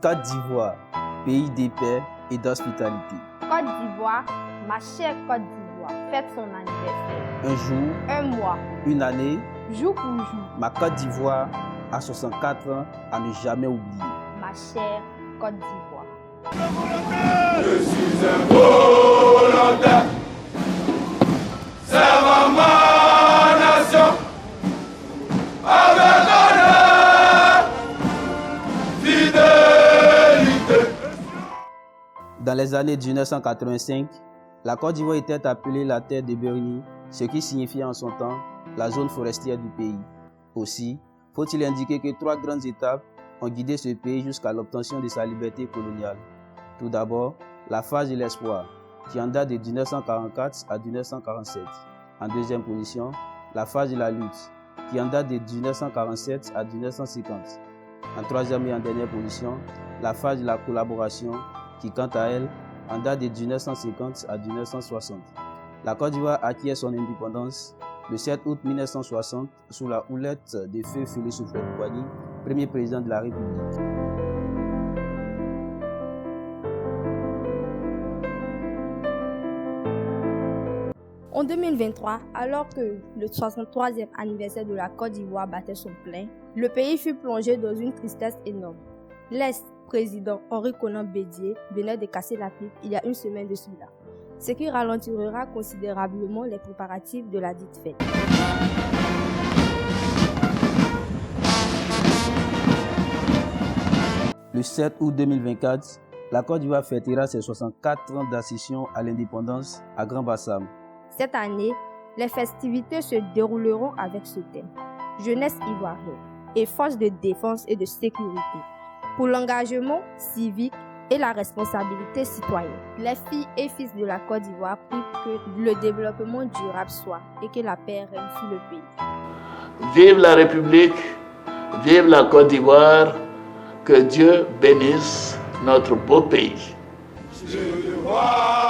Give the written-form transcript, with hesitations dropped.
Côte d'Ivoire, pays de paix et d'hospitalité. Côte d'Ivoire, ma chère Côte d'Ivoire, fête son anniversaire. Un jour, Un mois, une année, jour pour jour, ma Côte d'Ivoire a 64 ans à ne jamais oublier. ma chère Côte d'Ivoire. Je suis un volontaire, servant ma nation avec honneur, fidélité. Dans les années 1985, la Côte d'Ivoire était appelée la terre de Berni, ce qui signifiait en son temps la zone forestière du pays. Aussi, faut-il indiquer que 3 grandes étapes ont guidé ce pays jusqu'à l'obtention de sa liberté coloniale. Tout d'abord, la phase de l'espoir, qui en date de 1944 à 1947. En deuxième position, la phase de la lutte, qui en date de 1947 à 1950. En troisième et en dernière position, la phase de la collaboration, qui quant à elle, en date de 1950 à 1960. La Côte d'Ivoire acquiert son indépendance le 7 août 1960 sous la houlette de feu Félix Houphouët-Boigny, premier président de la République. En 2023, alors que le 63e anniversaire de la Côte d'Ivoire battait son plein, le pays fut plongé dans une tristesse énorme. L'ex-président Henri Konan Bédié venait de casser la pipe il y a une semaine de cela, ce qui ralentira considérablement les préparatifs de la dite fête. Le 7 août 2024, la Côte d'Ivoire fêtera ses 64 ans d'accession à l'indépendance à Grand-Bassam. Cette année, les festivités se dérouleront avec ce thème: jeunesse ivoirienne et force de défense et de sécurité, pour l'engagement civique et la responsabilité citoyenne. Les filles et fils de la Côte d'Ivoire prient que le développement durable soit et que la paix règne sur le pays. Vive la République, vive la Côte d'Ivoire, que Dieu bénisse notre beau pays. Je le vois.